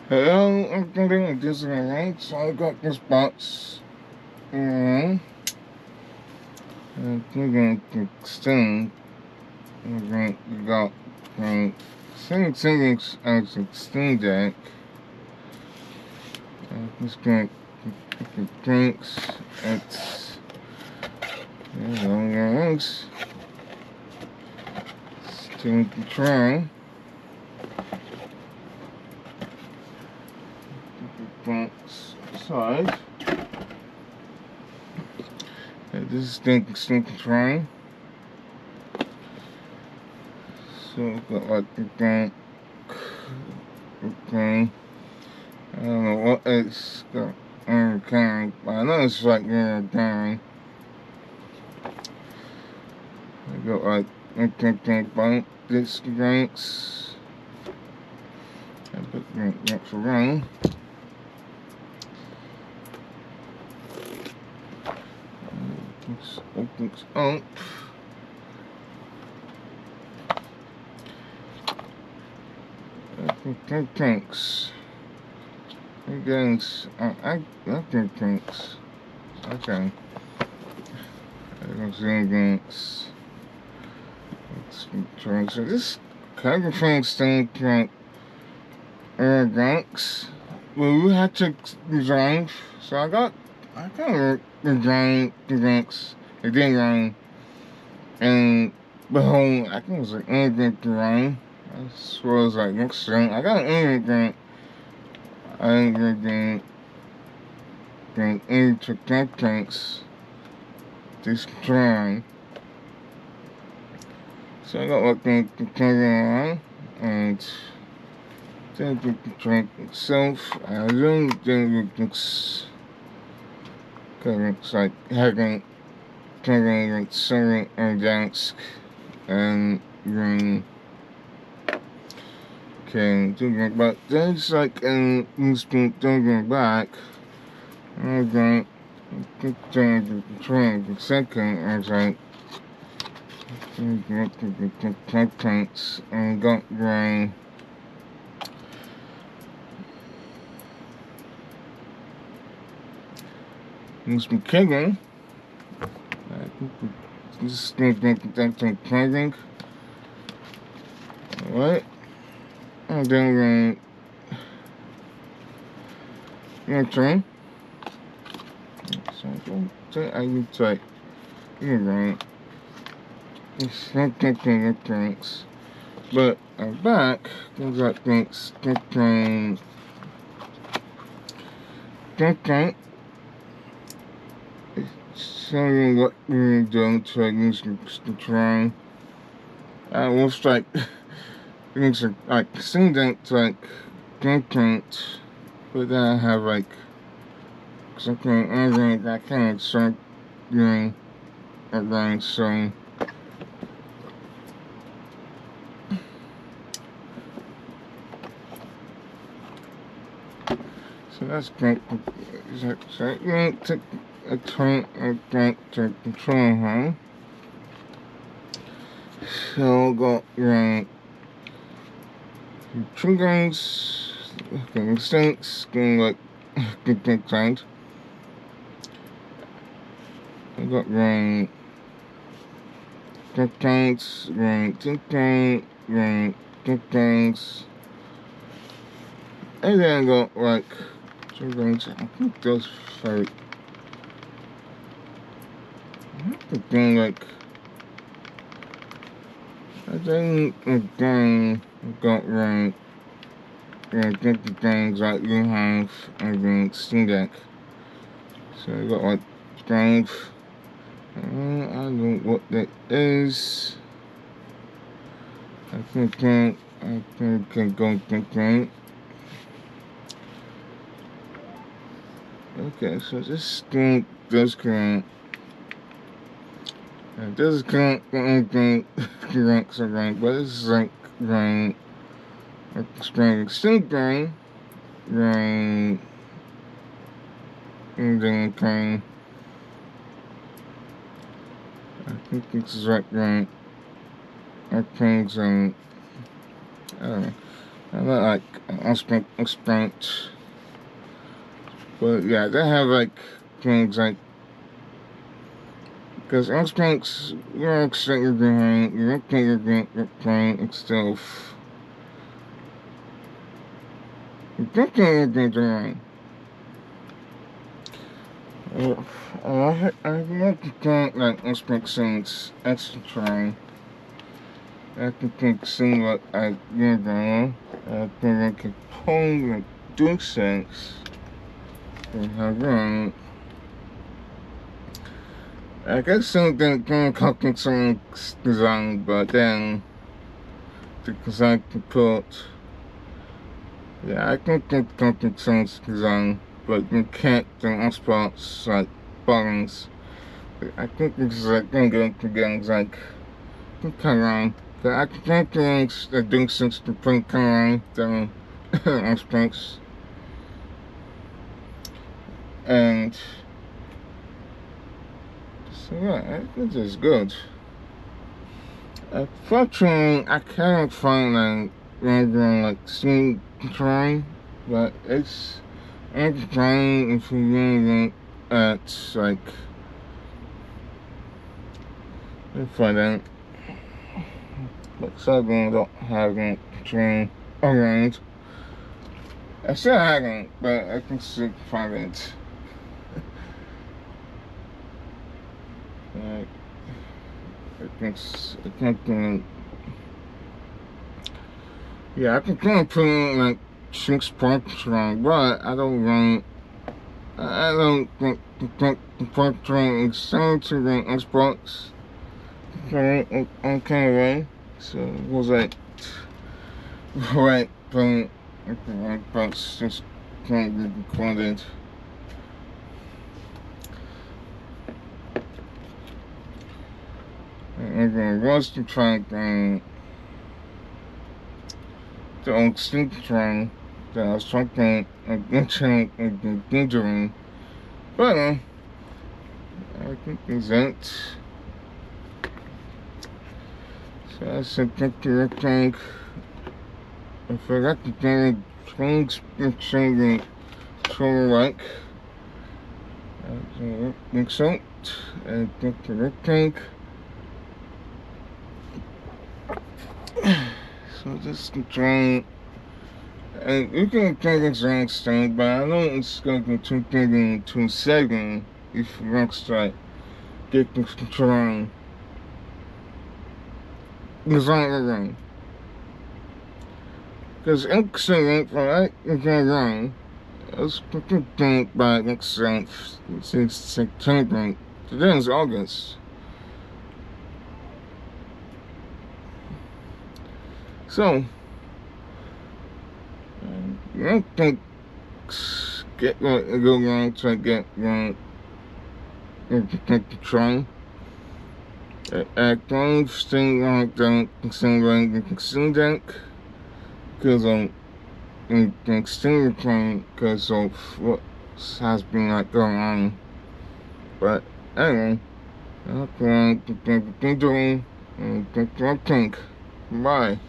Hello, I'm thinking this is right, so I got this box. And I'm going to extend. I'm going to go from singing as extend deck. I'm just going to drinks. It's guys. Still to try. Box side. This is still to try. So I've got like the bank. Okay. I don't know what it's got. Okay, but I know it's like okay. I got like bank disc banks. I put that for rain. Opens up. Tanks. Against I think tanks. Okay. I don't see against. Let's try. So this kind of thing still like ganks. Well, we had to design. So I kind of designed the ganks. It didn't rain. And behold, I think it was like immigrant rain. I swear it was like next thing. I got an immigrant. I didn't get into tanks this time. So I got like the camera on and then the tank itself. I don't think it looks like having like serving a desk and then can do that, but there's like an instant going back. I'm going to try the second as I get the tanks and got the instant kicking. This is the kicking. Alright. And then turn. So I would say, it's not taking the tanks. But I'm back, things like things, that tank, it's showing what we're doing to use the try. I was like, things like single like tank, but then I have like something other that kind of start doing around so. So that's great. So you want to a turn to control her. So got your triggers, mistakes, going like good side. I got your tanks, your tanks, and then I got like triggers. I think those fight. I think like. I think again got right. Yeah, get the things that you have against Steam Deck. So I got like strength. I don't know what that is. I think I can go different. Okay, so this thing does count. It does count anything correct, so right, but this is like right. Extreme extinct brain, and then kind. I think this is right. I think so. I don't know. I'm not like unspent. But yeah, they have like things like, because unspent, you don't accept your behind, you don't think you're playing itself. You don't think you're going to learn. I like to think like unspent things extra trying. I can think see what I you're doing. I think I can pull like do things. And have run. I guess something can cooking some design, but then because I can put, yeah, I can think cooking some design, but you can't do on spots like buttons. I think it's like I'm going to get like kind around. I can think things that do things to print kind around on spots. And so yeah, I think it's good. Unfortunately, I can't find like random like scene drawing, but it's entertaining if you really look at like if I don't. But some don't have it drawing around. I still haven't, but I can still find it. Like, I can yeah, I can kind of put in like 6 parts wrong, but I don't think parts wrong is similar to the Xbox. Okay, right? So it was like, right, but Xbox just can't be recorded. And I was to try the old sleep train that I was talking against doing, but I think it's it. So I said, I think I forgot to get things changing to like. I think so. I think. So just trying, and you can think it's wrong, but I know it's going to be too big and too second if you want to start getting control. It's not wrong. Because excellent, right? It's not wrong. I was thinking by excellent since September. Today is August. So, you don't think get what go wrong to get wrong to try. I don't think like that considering the because in extended time because of what has been like going on. But anyway, I think doing and think. Bye.